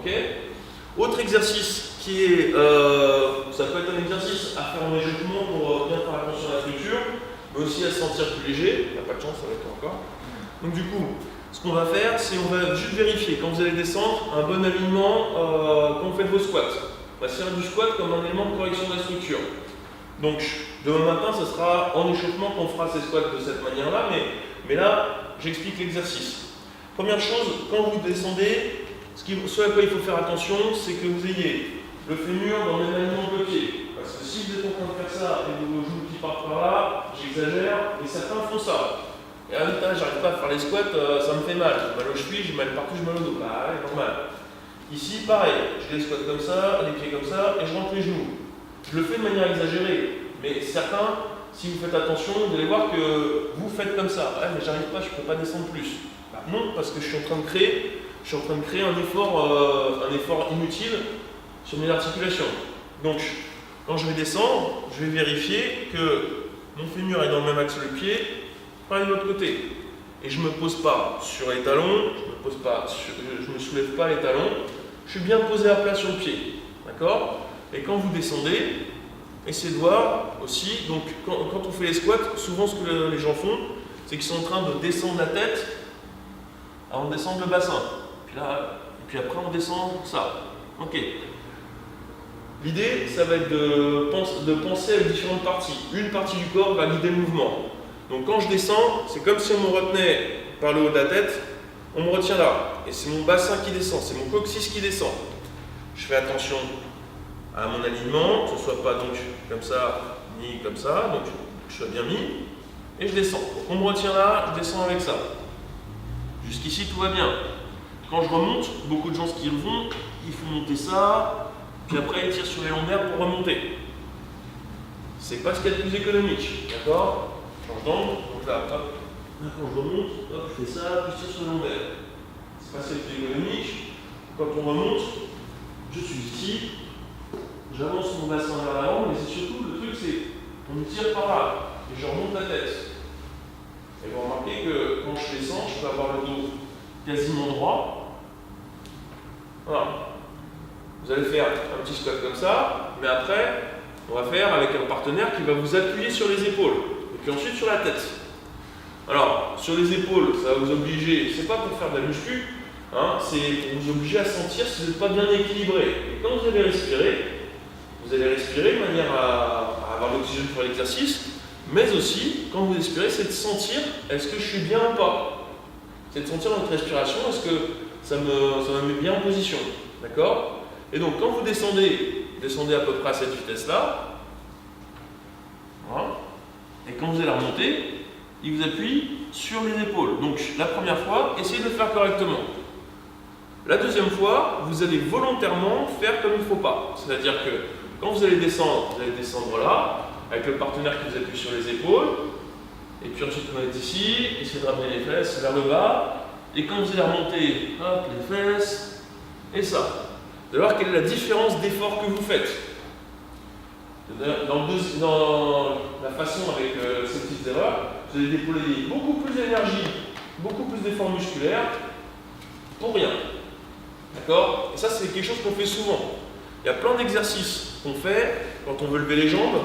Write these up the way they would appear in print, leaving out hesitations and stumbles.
Ok. Autre exercice qui est, ça peut être un exercice à faire en échauffement pour bien faire attention à la structure, mais aussi à se sentir plus léger. Il n'y a pas de chance avec toi encore. Donc du coup, ce qu'on va faire, c'est on va juste vérifier quand vous allez descendre un bon alignement quand vous faites vos squats. On va servir du squat comme un élément de correction de la structure. Donc demain matin, ce sera en échauffement qu'on fera ces squats de cette manière-là, mais là, j'explique l'exercice. Première chose, quand vous descendez, ce à quoi il faut faire attention, c'est que vous ayez le fémur dans le même alignement que le pied. Parce que si vous êtes en train de faire ça et que vos genoux qui partent par là, j'exagère, et certains font ça. Et à l'état, j'arrive pas à faire les squats, ça me fait mal. J'ai mal aux chevilles, j'ai mal partout, j'ai mal au dos. Bah ouais, normal. Ici, pareil, je les squats comme ça, les pieds comme ça, et je rentre les genoux. Je le fais de manière exagérée, mais certains, si vous faites attention, vous allez voir que vous faites comme ça. Ouais, mais j'arrive pas, je peux pas descendre plus. Bah, non, parce que je suis en train de créer un effort inutile sur mes articulations. Donc, quand je vais descendre, je vais vérifier que mon fémur est dans le même axe que le pied, pas de l'autre côté. Et je ne me pose pas sur les talons, je ne me soulève pas les talons, je suis bien posé à plat sur le pied. D'accord? Et quand vous descendez, essayez de voir aussi, donc quand on fait les squats, souvent ce que les gens font, c'est qu'ils sont en train de descendre la tête avant de descendre le bassin. Et puis après on descend ça. Ok. L'idée, ça va être de penser à différentes parties. Une partie du corps va guider le mouvement. Donc quand je descends, c'est comme si on me retenait par le haut de la tête, on me retient là. Et c'est mon bassin qui descend, c'est mon coccyx qui descend. Je fais attention à mon alignement, que ce ne soit pas donc comme ça, ni comme ça, donc que je sois bien mis, et je descends. Donc on me retient là, je descends avec ça. Jusqu'ici, tout va bien. Quand je remonte, beaucoup de gens ce qu'ils font, ils font monter ça, puis après ils tirent sur les lombaires pour remonter. C'est pas ce qu'il y a de plus économique, d'accord? Change d'angle, donc là, hop, là, quand je remonte, hop, je fais ça, puis je tire sur les lombaires. C'est pas ce qu'il y a de plus économique. Quand on remonte, je suis ici, j'avance mon bassin vers l'avant, mais c'est surtout le truc, c'est on me tire par là, et je remonte la tête. Et vous remarquez que quand je descends, je peux avoir le dos quasiment droit. Voilà. Vous allez faire un petit squat comme ça, mais après, on va faire avec un partenaire qui va vous appuyer sur les épaules, et puis ensuite sur la tête. Alors, sur les épaules, ça va vous obliger, c'est pas pour faire de la muscu, hein, c'est pour vous obliger à sentir si vous n'êtes pas bien équilibré. Et quand vous allez respirer de manière à avoir l'oxygène pour l'exercice, mais aussi, quand vous expirez, c'est de sentir est-ce que je suis bien ou pas. C'est de sentir votre respiration, est-ce que ça me met bien en position. D'accord? Et donc, quand vous descendez à peu près à cette vitesse-là, voilà, et quand vous allez remonter, il vous appuie sur les épaules. Donc, la première fois, essayez de le faire correctement. La deuxième fois, vous allez volontairement faire comme il ne faut pas. C'est-à-dire que quand vous allez descendre là, avec le partenaire qui vous appuie sur les épaules, et puis ensuite vous êtes ici, essayez de ramener les fesses vers le bas, et quand vous allez remonter, hop, les fesses, et ça. Vous allez voir quelle est la différence d'effort que vous faites. Dans la façon avec ces petites erreurs, vous allez déployer beaucoup plus d'énergie, beaucoup plus d'efforts musculaires, pour rien. D'accord? Et ça, c'est quelque chose qu'on fait souvent. Il y a plein d'exercices qu'on fait quand on veut lever les jambes.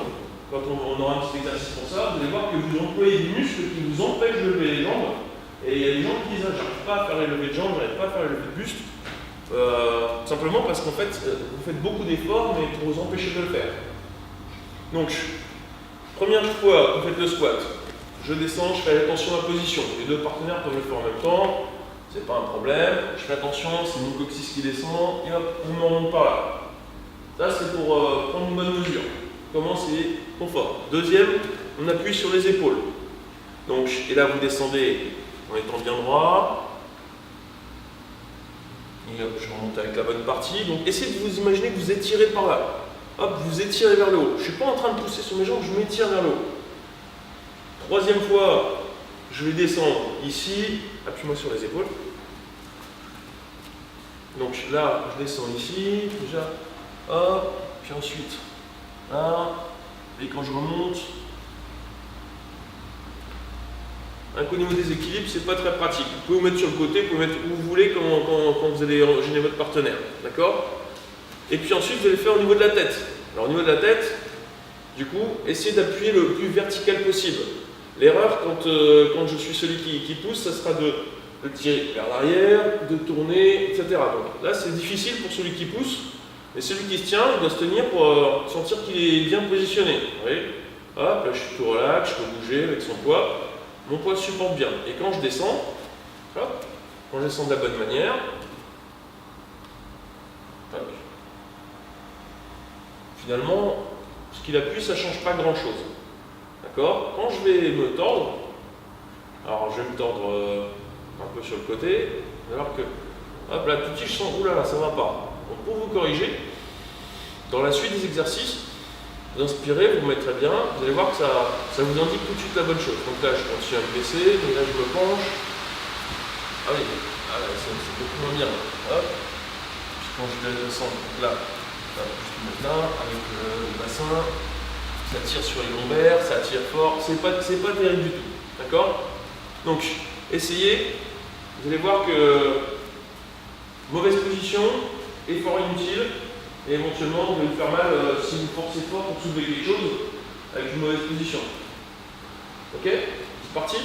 Quand on aura un petit exercice pour ça, vous allez voir que vous employez des muscles qui vous empêchent de lever les jambes. Et il y a des gens qui disent j'arrive pas à faire les levées de jambes, j'arrive pas à faire les levées de buste. Simplement parce qu'en fait, vous faites beaucoup d'efforts, mais pour vous empêcher de le faire. Donc, première fois, vous faites le squat. Je descends, je fais attention à la position. Les deux partenaires peuvent le faire en même temps, c'est pas un problème. Je fais attention, c'est mon coccyx qui descend, et hop, on me remonte par là. Ça, c'est pour prendre une bonne mesure. Comment c'est confort. Deuxième, on appuie sur les épaules. Donc, et là, vous descendez en étant bien droit. Et hop, je remonte avec la bonne partie. Donc, essayez de vous imaginer que vous étirez par là. Hop, vous étirez vers le haut. Je ne suis pas en train de pousser sur mes jambes, je m'étire vers le haut. Troisième fois, je vais descendre ici. Appuie-moi sur les épaules. Donc là, je descends ici, déjà. Hop, puis ensuite, là. Et quand je remonte, qu'au niveau des équilibres, c'est pas très pratique. Vous pouvez vous mettre sur le côté, vous pouvez mettre où vous voulez quand vous allez gêner votre partenaire. D'accord? Et puis ensuite, vous allez faire au niveau de la tête. Alors au niveau de la tête, du coup, essayez d'appuyer le plus vertical possible. L'erreur, quand je suis celui qui pousse, ça sera de tirer vers l'arrière, de tourner, etc. Donc là, c'est difficile pour celui qui pousse, mais celui qui se tient, il doit se tenir pour sentir qu'il est bien positionné. Vous voyez? Hop, là, je suis tout relax, je peux bouger avec son poids. Mon poids supporte bien. Et quand je descends, hop, quand je descends de la bonne manière, hop, finalement, ce qu'il appuie, ça ne change pas grand-chose. D'accord? Quand je vais me tordre, alors je vais me tordre un peu sur le côté, alors que, hop là, tout de suite, je sens, oulala, ça ne va pas. Donc pour vous corriger, dans la suite des exercices, vous inspirez, vous vous mettrez bien, vous allez voir que ça vous indique tout de suite la bonne chose. Donc là, je continue à me baisser, mais là, je me penche. Ah oui, ah là, c'est beaucoup moins bien. Hop. Puis quand je vais descendre, là, juste maintenant, avec le bassin, ça tire sur les lombaires, ça tire fort, c'est pas terrible du tout. D'accord? Donc, essayez, vous allez voir que mauvaise position, effort inutile, et éventuellement vous allez vous faire mal si vous forcez fort pour soulever quelque chose avec une mauvaise position. Ok? C'est parti?